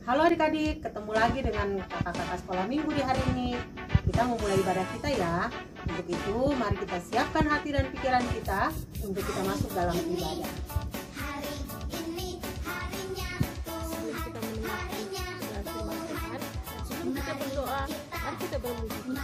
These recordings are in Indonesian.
Halo adik-adik, ketemu lagi dengan kakak-kakak sekolah minggu di hari ini. Kita mau mulai ibadah kita ya. Untuk itu, mari kita siapkan hati dan pikiran kita untuk kita masuk dalam ibadah. Sebelum kita mendengarkan firman Tuhan, sebelum kita berdoa, mari kita bermusik.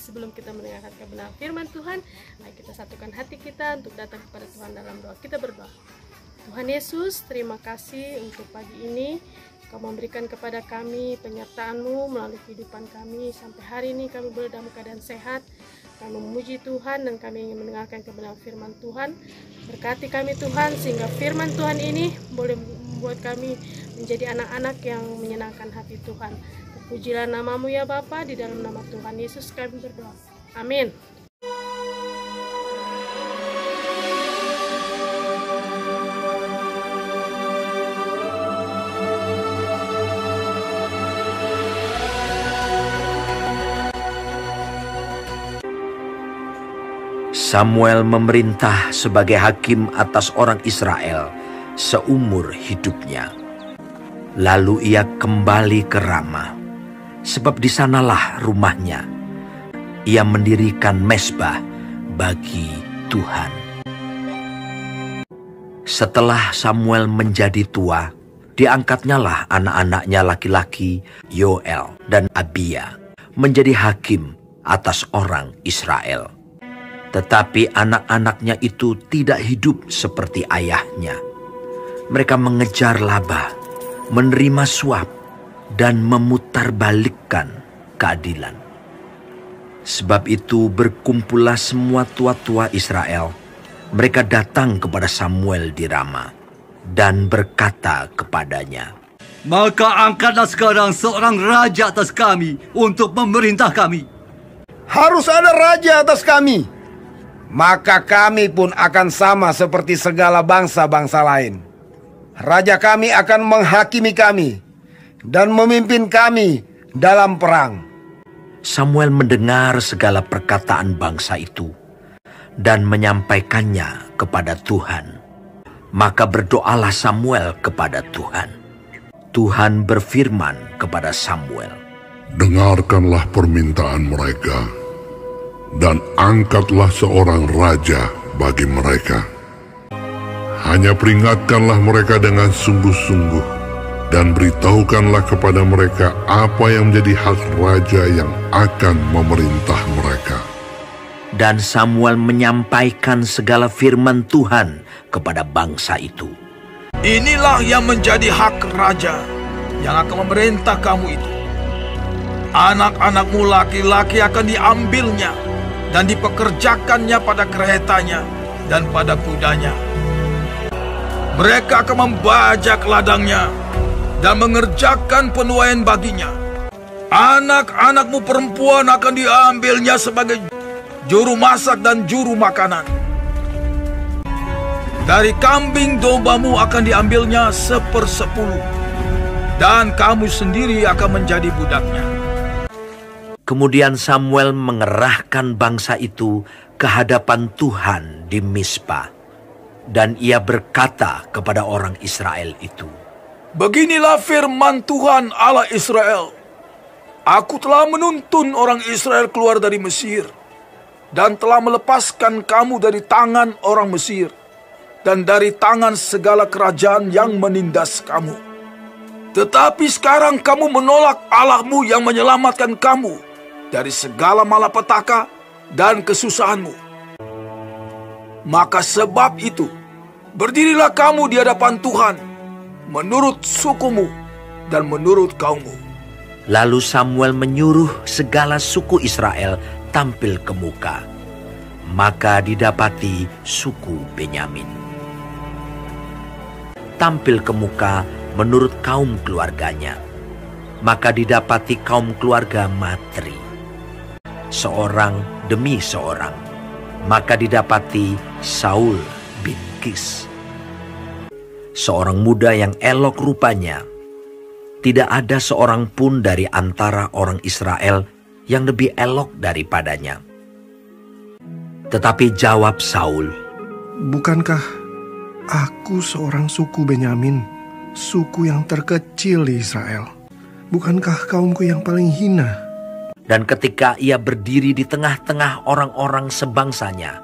Sebelum kita mendengarkan kebenaran firman Tuhan, mari kita satukan hati kita untuk datang kepada Tuhan dalam doa. Kita berdoa. Tuhan Yesus, terima kasih untuk pagi ini. Kau memberikan kepada kami penyertaan-Mu melalui kehidupan kami. Sampai hari ini kami boleh dalam keadaan sehat. Kami memuji Tuhan dan kami ingin mendengarkan kebenaran firman Tuhan. Berkati kami Tuhan, sehingga firman Tuhan ini boleh membuat kami menjadi anak-anak yang menyenangkan hati Tuhan. Pujilah nama-Mu ya Bapa, di dalam nama Tuhan Yesus kami berdoa. Amin. Samuel memerintah sebagai hakim atas orang Israel seumur hidupnya. Lalu ia kembali ke Rama, sebab di sanalah rumahnya. Ia mendirikan mezbah bagi Tuhan. Setelah Samuel menjadi tua, diangkatnyalah anak-anaknya laki-laki Yoel dan Abia menjadi hakim atas orang Israel. Tetapi anak-anaknya itu tidak hidup seperti ayahnya. Mereka mengejar laba, menerima suap, dan memutarbalikkan keadilan. Sebab itu berkumpullah semua tua-tua Israel. Mereka datang kepada Samuel di Rama dan berkata kepadanya, "Maka angkatlah sekarang seorang raja atas kami untuk memerintah kami." Harus ada raja atas kami, maka kami pun akan sama seperti segala bangsa-bangsa lain. Raja kami akan menghakimi kami dan memimpin kami dalam perang. Samuel mendengar segala perkataan bangsa itu dan menyampaikannya kepada Tuhan. Maka berdoalah Samuel kepada Tuhan. Tuhan berfirman kepada Samuel, "Dengarkanlah permintaan mereka, dan angkatlah seorang raja bagi mereka. Hanya peringatkanlah mereka dengan sungguh-sungguh, dan beritahukanlah kepada mereka apa yang menjadi hak raja yang akan memerintah mereka." Dan Samuel menyampaikan segala firman Tuhan kepada bangsa itu. "Inilah yang menjadi hak raja yang akan memerintah kamu itu. Anak-anakmu laki-laki akan diambilnya dan dipekerjakannya pada keretanya dan pada kudanya. Mereka akan membajak ladangnya dan mengerjakan penuaian baginya. Anak-anakmu perempuan akan diambilnya sebagai juru masak dan juru makanan. Dari kambing dombamu akan diambilnya 1/10, dan kamu sendiri akan menjadi budaknya. Kemudian Samuel mengerahkan bangsa itu ke hadapan Tuhan di Mispa. Dan ia berkata kepada orang Israel itu, Beginilah firman Tuhan Allah Israel. Aku telah menuntun orang Israel keluar dari Mesir, dan telah melepaskan kamu dari tangan orang Mesir, dan dari tangan segala kerajaan yang menindas kamu. Tetapi sekarang kamu menolak Allahmu yang menyelamatkan kamu dari segala malapetaka dan kesusahanmu. Maka sebab itu, berdirilah kamu di hadapan Tuhan, menurut sukumu dan menurut kaummu. Lalu Samuel menyuruh segala suku Israel tampil ke muka. Maka didapati suku Benyamin. Tampil ke muka menurut kaum keluarganya. Maka didapati kaum keluarga Matri, seorang demi seorang. Maka didapati Saul bin Kis, seorang muda yang elok rupanya. Tidak ada seorang pun dari antara orang Israel yang lebih elok daripadanya. Tetapi jawab Saul, Bukankah aku seorang suku Benyamin, suku yang terkecil di Israel? Bukankah kaumku yang paling hina? Dan ketika ia berdiri di tengah-tengah orang-orang sebangsanya,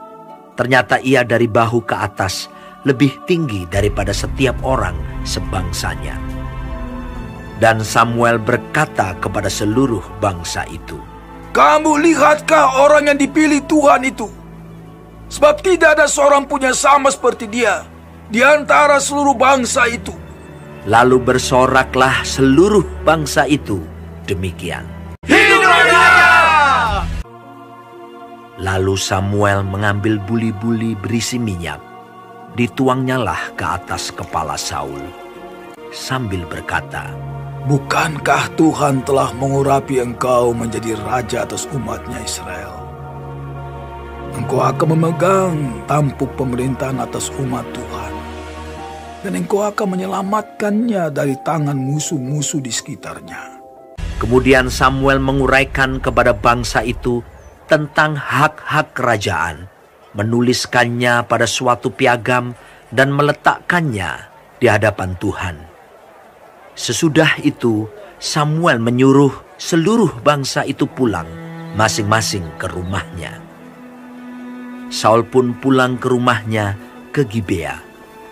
ternyata ia dari bahu ke atas lebih tinggi daripada setiap orang sebangsanya. Dan Samuel berkata kepada seluruh bangsa itu, Kamu lihatkah orang yang dipilih Tuhan itu? Sebab tidak ada seorang pun yang sama seperti dia di antara seluruh bangsa itu. Lalu bersoraklah seluruh bangsa itu demikian. Lalu Samuel mengambil buli-buli berisi minyak, dituangnyalah ke atas kepala Saul, sambil berkata, Bukankah Tuhan telah mengurapi engkau menjadi raja atas umatnya Israel? Engkau akan memegang tampuk pemerintahan atas umat Tuhan, dan engkau akan menyelamatkannya dari tangan musuh-musuh di sekitarnya. Kemudian Samuel menguraikan kepada bangsa itu tentang hak-hak kerajaan, menuliskannya pada suatu piagam dan meletakkannya di hadapan Tuhan. Sesudah itu Samuel menyuruh seluruh bangsa itu pulang masing-masing ke rumahnya. Saul pun pulang ke rumahnya ke Gibea,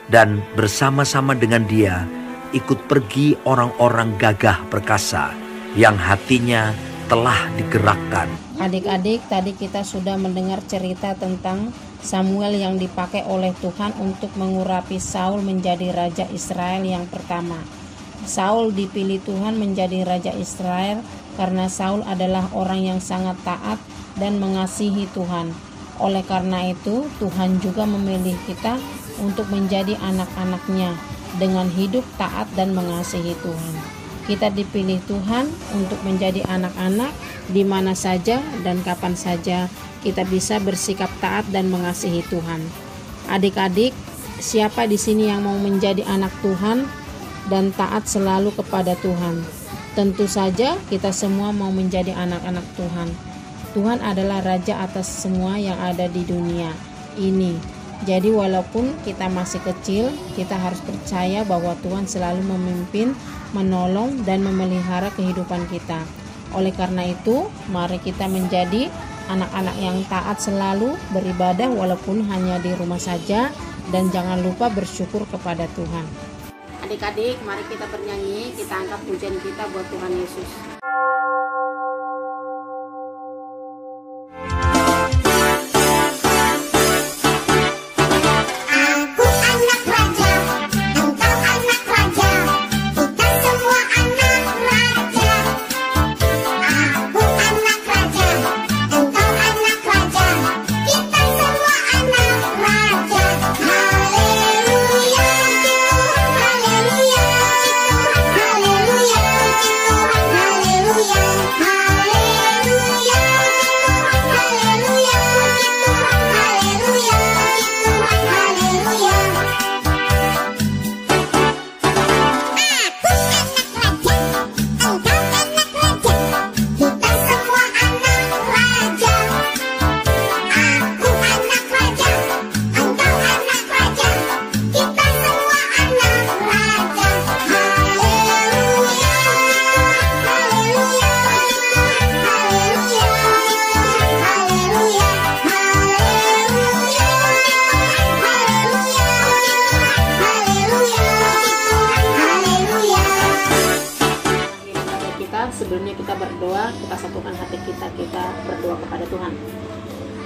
dan bersama-sama dengan dia ikut pergi orang-orang gagah perkasa yang hatinya telah digerakkan. Adik-adik, tadi kita sudah mendengar cerita tentang Samuel yang dipakai oleh Tuhan untuk mengurapi Saul menjadi raja Israel yang pertama. Saul dipilih Tuhan menjadi raja Israel karena Saul adalah orang yang sangat taat dan mengasihi Tuhan. Oleh karena itu, Tuhan juga memilih kita untuk menjadi anak-anaknya dengan hidup taat dan mengasihi Tuhan. Kita dipilih Tuhan untuk menjadi anak-anak di mana saja dan kapan saja kita bisa bersikap taat dan mengasihi Tuhan. Adik-adik, siapa di sini yang mau menjadi anak Tuhan dan taat selalu kepada Tuhan? Tentu saja kita semua mau menjadi anak-anak Tuhan. Tuhan adalah raja atas semua yang ada di dunia ini. Jadi walaupun kita masih kecil, kita harus percaya bahwa Tuhan selalu memimpin, menolong, dan memelihara kehidupan kita. Oleh karena itu, mari kita menjadi anak-anak yang taat selalu, beribadah walaupun hanya di rumah saja, dan jangan lupa bersyukur kepada Tuhan. Adik-adik, mari kita bernyanyi, kita angkat pujian kita buat Tuhan Yesus. Haleluya,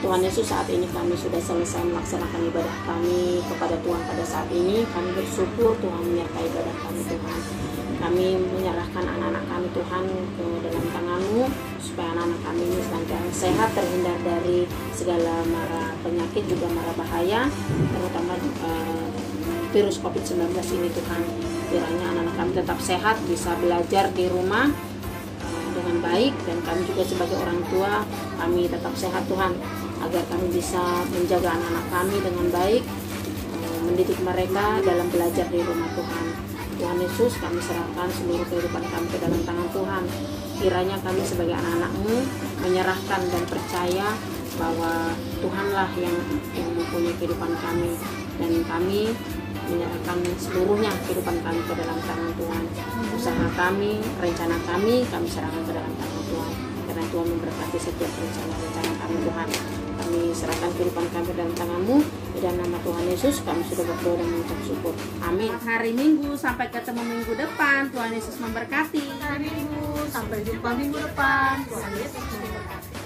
Tuhan Yesus, saat ini kami sudah selesai melaksanakan ibadah kami kepada Tuhan pada saat ini. Kami bersyukur Tuhan menyertai ibadah kami Tuhan. Kami menyerahkan anak-anak kami Tuhan ke dalam tangan-Mu, supaya anak-anak kami ini senantiasa sehat, terhindar dari segala mara penyakit, juga mara bahaya, terutama virus COVID-19 ini Tuhan. Kiranya anak-anak kami tetap sehat, bisa belajar di rumah dengan baik, dan kami juga sebagai orang tua, kami tetap sehat Tuhan, agar kami bisa menjaga anak-anak kami dengan baik, mendidik mereka dalam belajar di rumah Tuhan. Tuhan Yesus, kami serahkan seluruh kehidupan kami ke dalam tangan Tuhan. Kiranya kami sebagai anak-anak-Mu menyerahkan dan percaya bahwa Tuhanlah yang mempunyai kehidupan kami, dan kami menyerahkan seluruhnya kehidupan kami ke dalam tangan Tuhan. Usaha kami, rencana kami serahkan ke dalam tangan Tuhan. Karena Tuhan memberkati setiap rencana-rencana kami Tuhan. Kami serahkan kehidupan kami ke dalam tangan-Mu. Di dalam nama Tuhan Yesus kami sudah berdoa dan mengucap syukur. Amin. Hari Minggu, sampai ketemu minggu depan. Tuhan Yesus memberkati. Hari Minggu, sampai jumpa minggu depan. Tuhan Yesus memberkati.